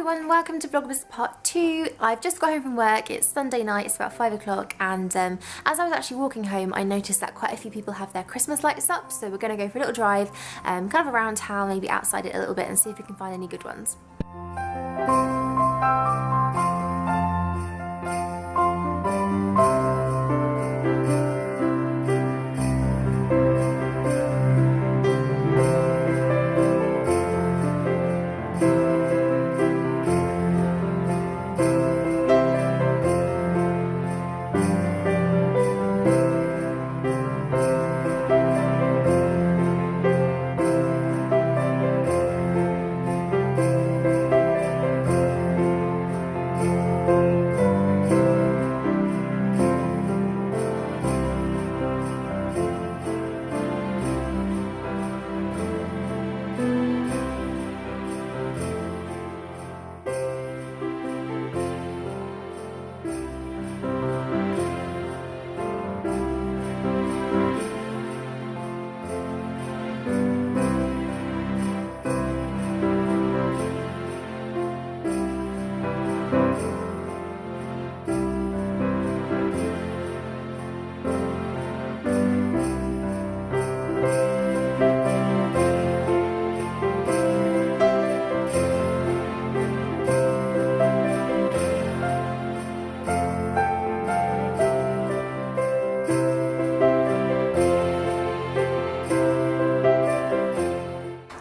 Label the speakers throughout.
Speaker 1: everyone, welcome to Vlogmas part 2. I've just got home from work, it's Sunday night, it's about 5 o'clock, and as I was actually walking home I noticed that quite a few people have their Christmas lights up, so we're going to go for a little drive, kind of around town, maybe outside it a little bit, and see if we can find any good ones.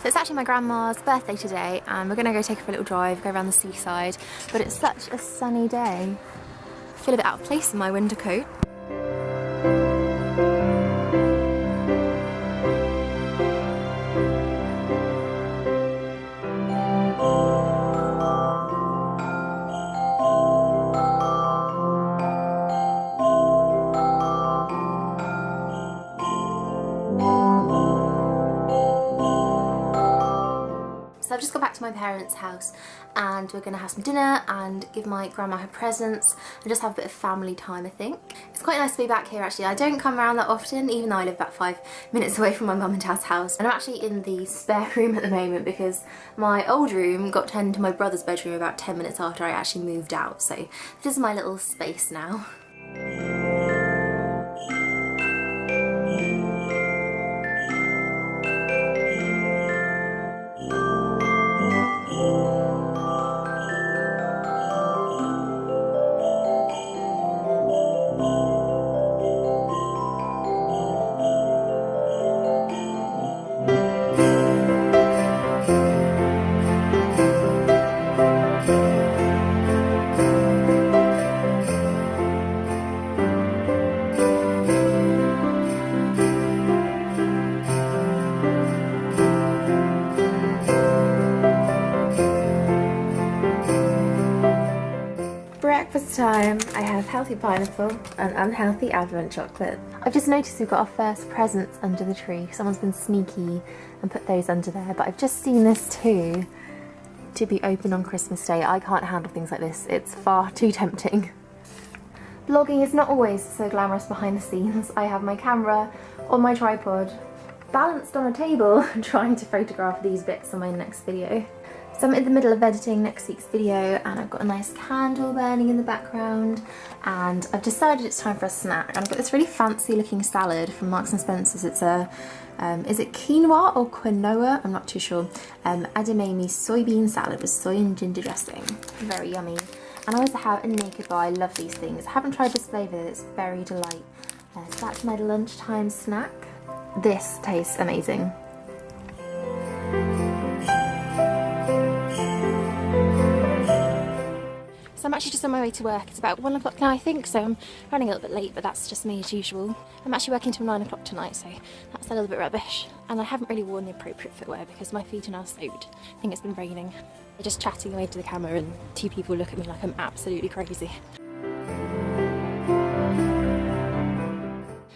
Speaker 1: It's actually my grandma's birthday today and we're going to go take her for a little drive, go around the seaside, but it's such a sunny day. I feel a bit out of place in my winter coat. So I've just got back to my parents' house and we're going to have some dinner and give my grandma her presents and just have a bit of family time, I think. It's quite nice to be back here actually. I don't come around that often, even though I live about 5 minutes away from my mum and dad's house. And I'm actually in the spare room at the moment because my old room got turned into my brother's bedroom about 10 minutes after I actually moved out. So this is my little space now. Breakfast time. I have healthy pineapple and unhealthy almond chocolate. I've just noticed we've got our first presents under the tree. Someone's been sneaky and put those under there, but I've just seen this too to be open on Christmas Day. I can't handle things like this. It's far too tempting. Vlogging is not always so glamorous behind the scenes. I have my camera on my tripod, balanced on a table, trying to photograph these bits on my next video. So I'm in the middle of editing next week's video and I've got a nice candle burning in the background and I've decided it's time for a snack. And I've got this really fancy looking salad from Marks and Spencer's. It's a, is it quinoa or quinoa? I'm not too sure. Edamame soybean salad with soy and ginger dressing. Very yummy. And I also have a naked bar. I love these things. I haven't tried this flavour, it's very delight. So that's my lunchtime snack. This tastes amazing. So I'm actually just on my way to work. It's about 1 o'clock now I think, so I'm running a little bit late, but that's just me as usual. I'm actually working till 9 o'clock tonight, so that's a little bit rubbish. And I haven't really worn the appropriate footwear because my feet are now soaked. I think it's been raining. I'm just chatting away to the camera and 2 people look at me like I'm absolutely crazy.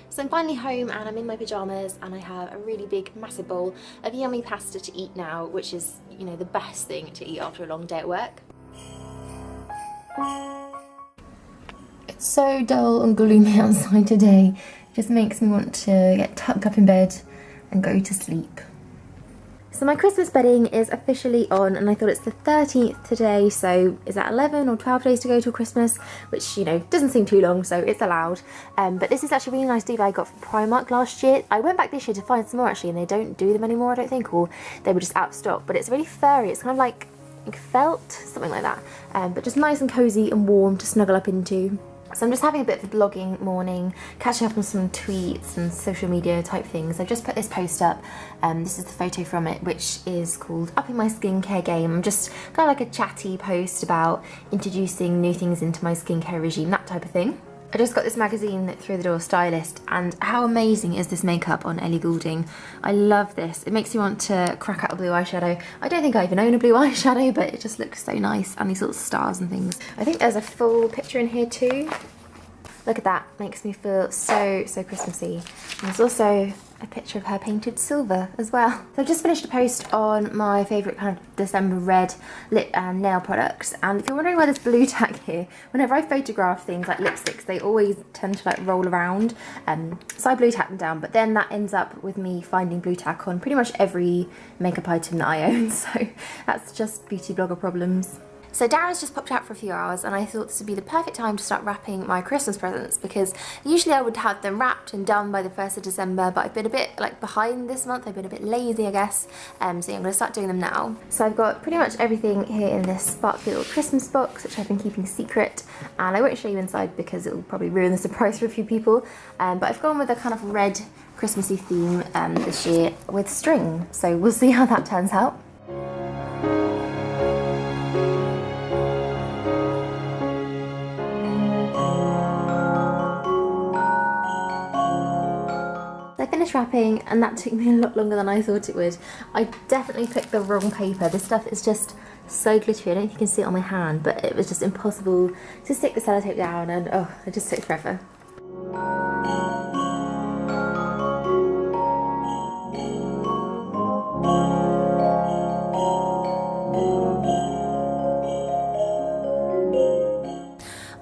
Speaker 1: So I'm finally home and I'm in my pyjamas and I have a really big massive bowl of yummy pasta to eat now, which is, you know, the best thing to eat after a long day at work. It's so dull and gloomy outside today. It just makes me want to get tucked up in bed and go to sleep. So my Christmas bedding is officially on, and I thought it's the 13th today, so is that 11 or 12 days to go till Christmas, which, you know, doesn't seem too long, so it's allowed. But this is actually a really nice duvet I got from Primark last year. I went back this year to find some more actually, and they don't do them anymore, I don't think, or they were just out of stock. But it's really furry, it's kind of like felt, something like that, but just nice and cozy and warm to snuggle up into. So I'm just having a bit of a vlogging morning, catching up on some tweets and social media type things. I've just put this post up, this is the photo from it, which is called Upping My Skincare Game. I'm just kind of like a chatty post about introducing new things into my skincare regime, that type of thing. I just got this magazine through the door, Stylist, and how amazing is this makeup on Ellie Goulding. I love this. It makes you want to crack out a blue eyeshadow. I don't think I even own a blue eyeshadow, but it just looks so nice, and these little stars and things. I think there's a full picture in here too. Look at that, makes me feel so Christmassy. And there's also a picture of her painted silver as well. So I've just finished a post on my favourite kind of December red lip and nail products, and if you're wondering why there's blue tack here, whenever I photograph things like lipsticks, they always tend to like roll around, so I blue tack them down, but then that ends up with me finding blue tack on pretty much every makeup item that I own, so that's just beauty blogger problems. So Darren's just popped out for a few hours, and I thought this would be the perfect time to start wrapping my Christmas presents, because usually I would have them wrapped and done by the 1st of December, but I've been a bit like behind this month. I've been a bit lazy, I guess, so yeah, I'm going to start doing them now. So I've got pretty much everything here in this sparkly little Christmas box, which I've been keeping secret, and I won't show you inside because it will probably ruin the surprise for a few people, but I've gone with a kind of red Christmassy theme this year with string, so we'll see how that turns out. I finished wrapping, and that took me a lot longer than I thought it would. I definitely picked the wrong paper. This stuff is just so glittery. I don't think you can see it on my hand, but it was just impossible to stick the sellotape down, and oh, it just took forever.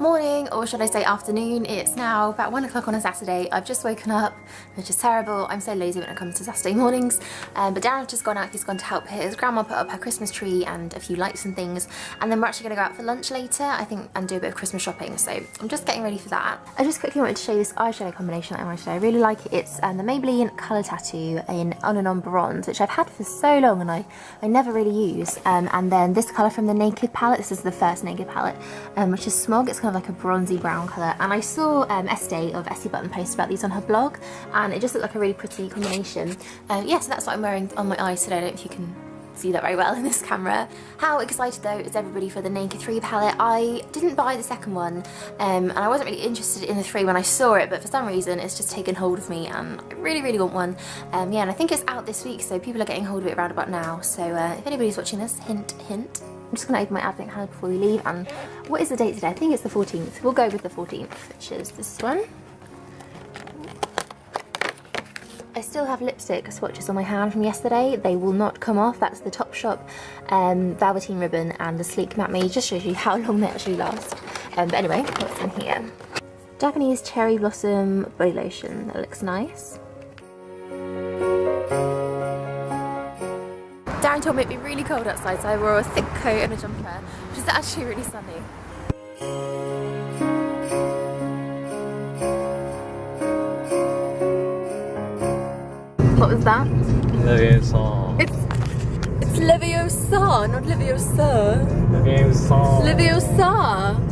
Speaker 1: Morning, or should I say afternoon. It's now about 1 o'clock on a Saturday. I've just woken up, which is terrible. I'm so lazy when it comes to Saturday mornings. But Darren's just gone out. He's gone to help his grandma put up her Christmas tree and a few lights and things. And then we're actually going to go out for lunch later, I think, and do a bit of Christmas shopping. So I'm just getting ready for that. I just quickly wanted to show you this eyeshadow combination that I wanted to show. I really like it. It's the Maybelline Colour Tattoo in On and On Bronze, which I've had for so long and I never really use. And then this colour from the Naked palette. This is the first Naked palette, which is Smog. It's kind of like a bronzy brown colour, and I saw Estée of Essie Button post about these on her blog, and it just looked like a really pretty combination. Yeah, so that's what I'm wearing on my eyes today. I don't know if you can see that very well in this camera. How excited though is everybody for the Naked 3 palette. I didn't buy the second one, and I wasn't really interested in the 3 when I saw it, but for some reason it's just taken hold of me, and I really want one. Yeah, and I think it's out this week, so people are getting hold of it around about now, so if anybody's watching this, hint hint. I'm just going to open my advent calendar before we leave, and what is the date today? I think it's the 14th. We'll go with the 14th, which is this one. I still have lipstick swatches on my hand from yesterday. They will not come off. That's the Topshop Velveteen ribbon and the Sleek Matte Me. Just shows you how long they actually last. But anyway, what's in here? Japanese Cherry Blossom Body Lotion. That looks nice. Darren told me it'd be really cold outside, so I wore a thick coat and a jumper, which is actually really sunny. What was that?
Speaker 2: Leviosa.
Speaker 1: It's Leviosa, not Leviosa.
Speaker 2: Leviosa.
Speaker 1: Leviosa.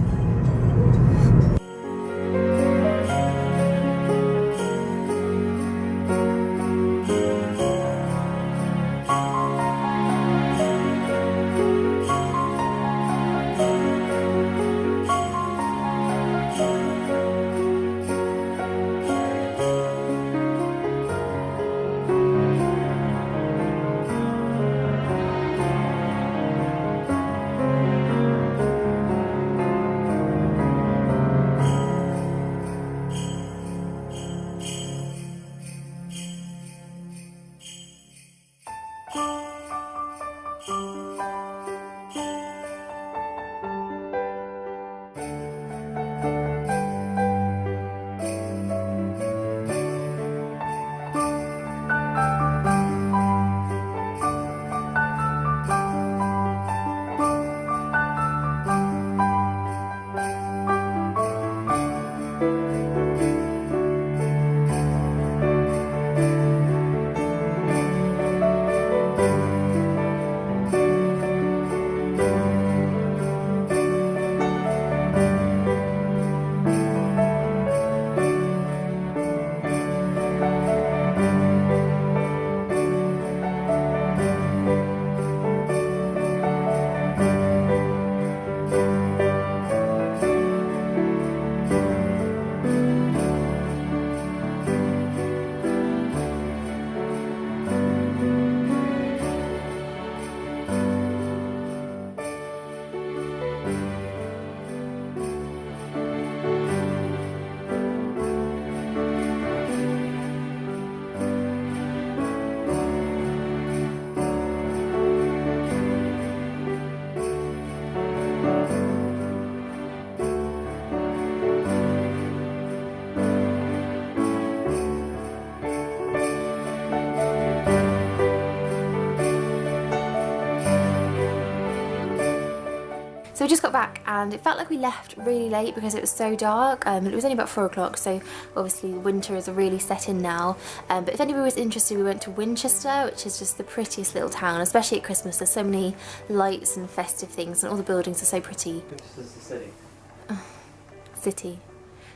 Speaker 1: I just got back and it felt like we left really late because it was so dark. It was only about 4 o'clock, so obviously winter is really set in now. But if anybody was interested, we went to Winchester, which is just the prettiest little town, especially at Christmas. There's so many lights and festive things and all the buildings are so pretty.
Speaker 2: Winchester's the city.
Speaker 1: City.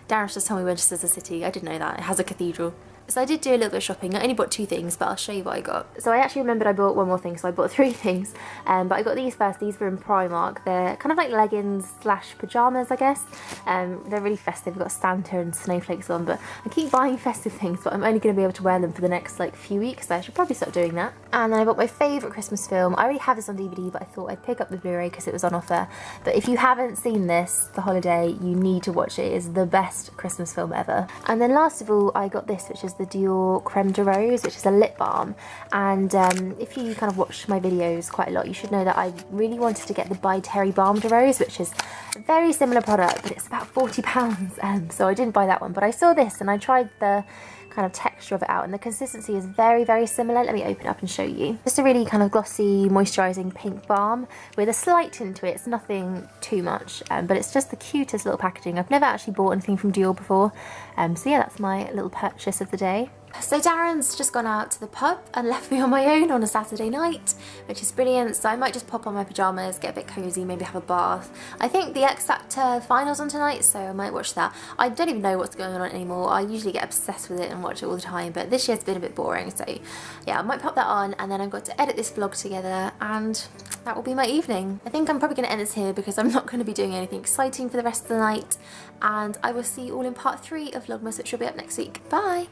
Speaker 1: Darren's just told me Winchester's a city. I didn't know that. It has a cathedral. So I did do a little bit of shopping. I only bought 2 things, but I'll show you what I got. So I actually remembered I bought one more thing, so I bought 3 things. But I got these first. These were in Primark. They're kind of like leggings slash pyjamas, I guess. They're really festive. We've got Santa and snowflakes on, but I keep buying festive things, but I'm only going to be able to wear them for the next like few weeks, so I should probably start doing that. And then I bought my favourite Christmas film. I already have this on DVD, but I thought I'd pick up the Blu-ray because it was on offer. But if you haven't seen this, The Holiday, you need to watch it. It is the best Christmas film ever. And then last of all, I got this, which is the Dior Creme de Rose, which is a lip balm. And if you kind of watch my videos quite a lot, you should know that I really wanted to get the By Terry Balm de Rose, which is a very similar product, but it's about £40. So I didn't buy that one, but I saw this and I tried the kind of texture of it out, and the consistency is very, very similar. Let me open it up and show you. Just a really kind of glossy, moisturising pink balm with a slight tint to it. It's nothing too much, but it's just the cutest little packaging. I've never actually bought anything from Dior before, so yeah, that's my little purchase of the day. So Darren's just gone out to the pub and left me on my own on a Saturday night, which is brilliant. So I might just pop on my pyjamas, get a bit cosy, maybe have a bath. I think the X Factor final's on tonight, so I might watch that. I don't even know what's going on anymore. I usually get obsessed with it and watch it all the time, but this year's been a bit boring, so yeah, I might pop that on, and then I've got to edit this vlog together, and that will be my evening. I think I'm probably going to end this here because I'm not going to be doing anything exciting for the rest of the night, and I will see you all in part 3 of Vlogmas, which will be up next week. Bye!